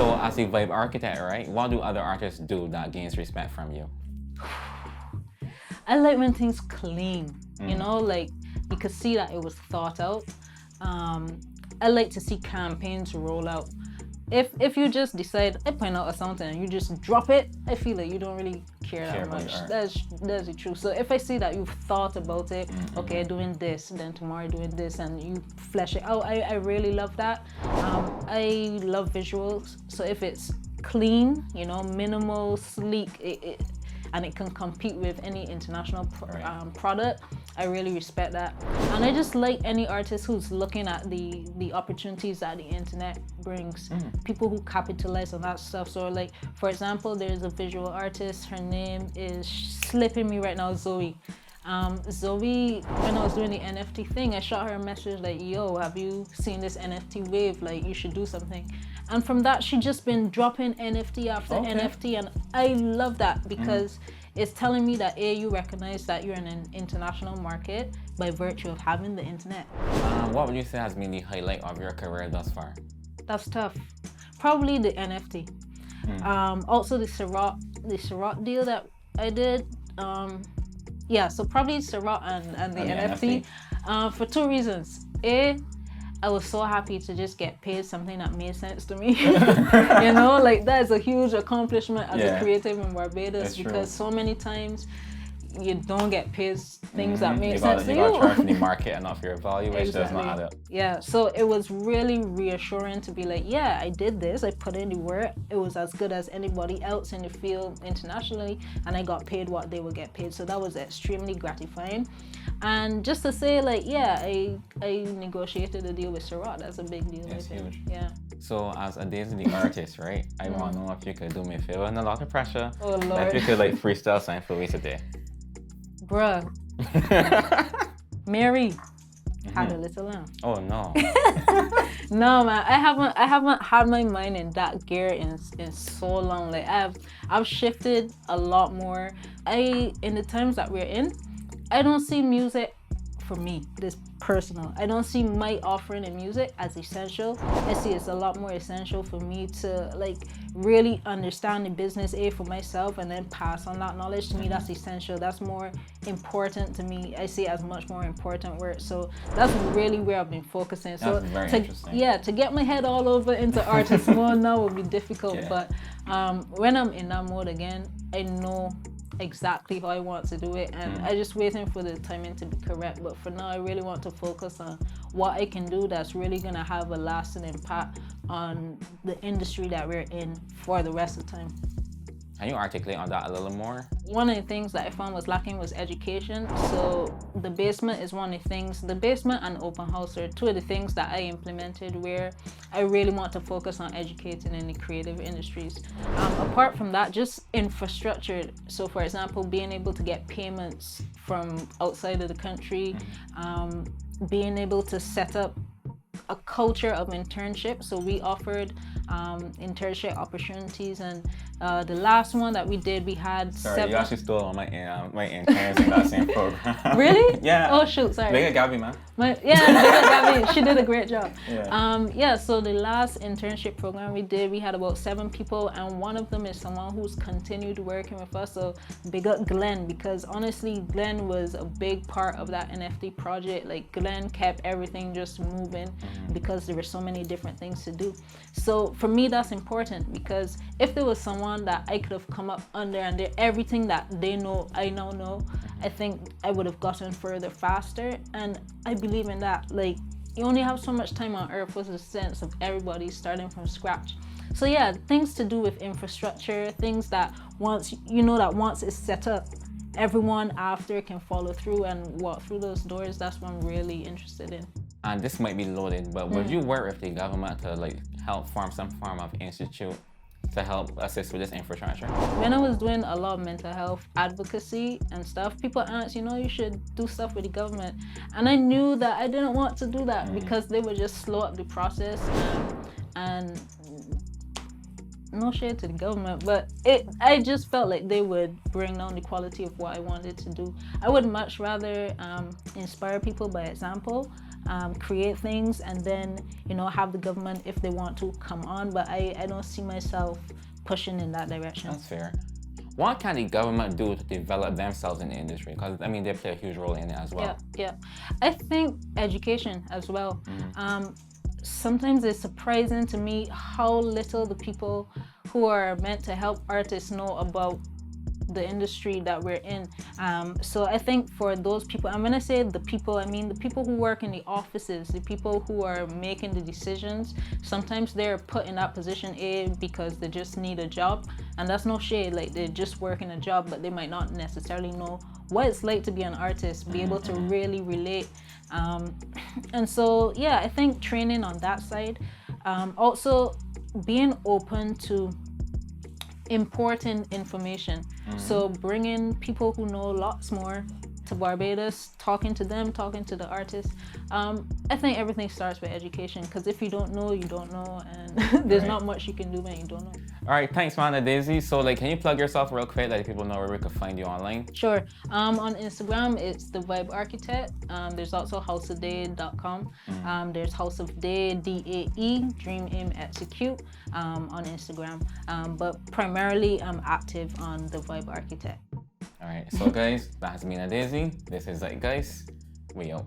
So as a vibe architect, right, what do other artists do that gains respect from you? I like when things clean, you know, like you could see that it was thought out. I like to see campaigns roll out. If you just decide, I point out something and you just drop it, I feel like you don't really care that much. That's the truth. So if I see that you've thought about it, okay, doing this, then tomorrow doing this, and you flesh it out, I really love that. I love visuals. So if it's clean, you know, minimal, sleek, and it can compete with any international product, I really respect that. And I just like any artist who's looking at the opportunities that the internet brings, people who capitalize on that stuff. So like, for example, there's a visual artist, her name is slipping me right now, Zoe. Zoe, when I was doing the NFT thing, I shot her a message like, yo, have you seen this NFT wave? Like, you should do something. And from that, she just been dropping NFT after NFT, and I love that because it's telling me that A, you recognize that you're in an international market by virtue of having the internet. What would you say has been the highlight of your career thus far? That's tough. Probably the NFT. Also the Ciroc deal that I did. Yeah, so probably Ciroc and the NFT. For two reasons. A, I was so happy to just get paid something that made sense to me. You know, like that is a huge accomplishment as a creative in Barbados, because so many times you don't get paid things that make sense to you. You got to charge the market enough for your value, which does not add up. Yeah, so it was really reassuring to be like, yeah, I did this, I put in the work, it was as good as anybody else in the field internationally, and I got paid what they would get paid. So that was extremely gratifying. And just to say, like, yeah, I negotiated a deal with Ciroc. That's a big deal. That's huge. Yeah. So as Adaeze the artist, right? I want to know if you could do me a favor, and a lot of pressure. Oh Lord. If you could like freestyle something for me today. Bruh. Mary had a little lamb. Oh no. No man, I haven't had my mind in that gear in so long. Like I've shifted a lot more. In the times that we're in, I don't see music, for me, this personal, I don't see my offering in music as essential. I see it's a lot more essential for me to like really understand the business for myself and then pass on that knowledge. To me, that's essential. That's more important to me. I see it as much more important work. So that's really where I've been focusing. That's very interesting. Yeah, to get my head all over into artist mode now would be difficult. But when I'm in that mode again, I know exactly how I want to do it, and I just waiting for the timing to be correct. But for now, I really want to focus on what I can do that's really gonna have a lasting impact on the industry that we're in for the rest of the time. Can you articulate on that a little more? One of the things that I found was lacking was education. So the basement is one of the things, the basement and open house are two of the things that I implemented where I really want to focus on educating in the creative industries. Apart from that, just infrastructure. So for example, being able to get payments from outside of the country, being able to set up a culture of internship. So we offered internship opportunities, and the last one that we did, we had Sorry, you actually stole all my interns in that same program. Really? Yeah. Oh shoot, sorry. Big at Gabby, man. Gabby, she did a great job. Yeah. So the last internship program we did, we had about 7 people, and one of them is someone who's continued working with us. So big up Glenn, because honestly, Glenn was a big part of that NFT project. Like Glenn kept everything just moving because there were so many different things to do. So for me, that's important, because if there was someone that I could have come up under and did everything that they know, I now know, I think I would have gotten further faster. And I believe in that. Like, you only have so much time on earth. What's the sense of everybody starting from scratch? So yeah, things to do with infrastructure, things that once it's set up, everyone after can follow through and walk through those doors. That's what I'm really interested in. And this might be loaded, but would you work with the government to like help form some form of institute to help assist with this infrastructure? When I was doing a lot of mental health advocacy and stuff, people asked, you should do stuff with the government. And I knew that I didn't want to do that because they would just slow up the process. And no shade to the government, but I just felt like they would bring down the quality of what I wanted to do. I would much rather inspire people by example create things, and then, you know, have the government, if they want to, come on. But I don't see myself pushing in that direction. That's fair. What can the government do to develop themselves in the industry? Because, I mean, they play a huge role in it as well. Yeah. I think education as well. Sometimes it's surprising to me how little the people who are meant to help artists know about the industry that we're in. So I think for those people, I'm gonna say the people, I mean the people who work in the offices, the people who are making the decisions, sometimes they're put in that position because they just need a job, and that's no shade, like they're just working a job, but they might not necessarily know what it's like to be an artist, be able to really relate. And so yeah, I think training on that side, also being open to important information. So bringing people who know lots more to Barbados, talking to them, talking to the artists. I think everything starts with education, because if you don't know, you don't know, and there's not much you can do when you don't know. All right, thanks, man, Adaeze. So, like, can you plug yourself real quick, let people know where we can find you online? Sure. On Instagram, it's the Vibe Architect. There's also houseofday.com. There's House of Day, DAE, Dream Aim Execute, on Instagram. But primarily, I'm active on the Vibe Architect. All right, so guys, that has been Adaeze. This is Zeitgeist. We out.